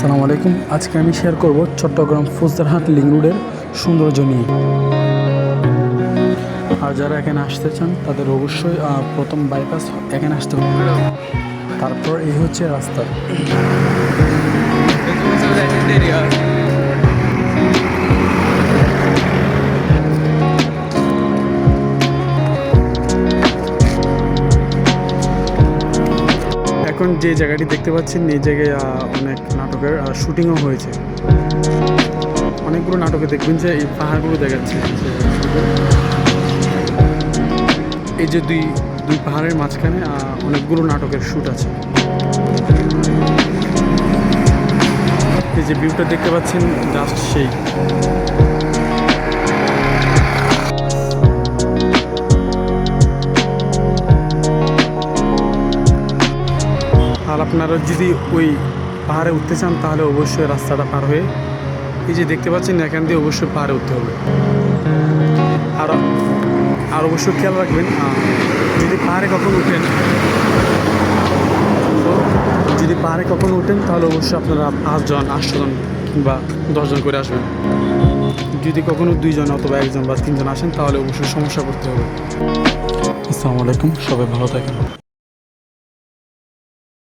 আসসালামু আলাইকুম। আজকে আমি শেয়ার করব চট্টগ্রাম ফৌজদারহাট লিংক রোডের সৌন্দর্য নিয়ে। আর যারা এখানে আসতে চান তাদের অবশ্যই প্রথম বাইপাস এখানে আসতে হবে, তারপর এই হচ্ছে রাস্তা। এখন যে জায়গাটি দেখতে পাচ্ছেন এই জায়গায় অনেক নাটকের শুটিংও হয়েছে। অনেকগুলো নাটকে দেখবেন যে এই পাহাড়গুলো দেখাচ্ছে, এই যে দুই পাহাড়ের মাঝখানে অনেকগুলো নাটকের শ্যুট আছে। এই যে ভিউটা দেখতে পাচ্ছেন জাস্ট সেই। আর আপনারা যদি ওই পাহাড়ে উঠতে চান তাহলে অবশ্যই রাস্তাটা পার হয়ে এই যে দেখতে পাচ্ছেন এখান দিয়ে অবশ্যই পাহাড়ে উঠতে হবে। আর অবশ্যই খেয়াল রাখবেন, যদি পাহাড়ে কখনো উঠেন তাহলে অবশ্যই আপনারা 5 জন 8 জন কিংবা 10 জন করে আসবেন। যদি কখনো 2 জন অথবা 1 জন বা 3 জন আসেন তাহলে অবশ্যই সমস্যা করতে হবে। আসসালামু আলাইকুম, সবাই ভালো থাকেন।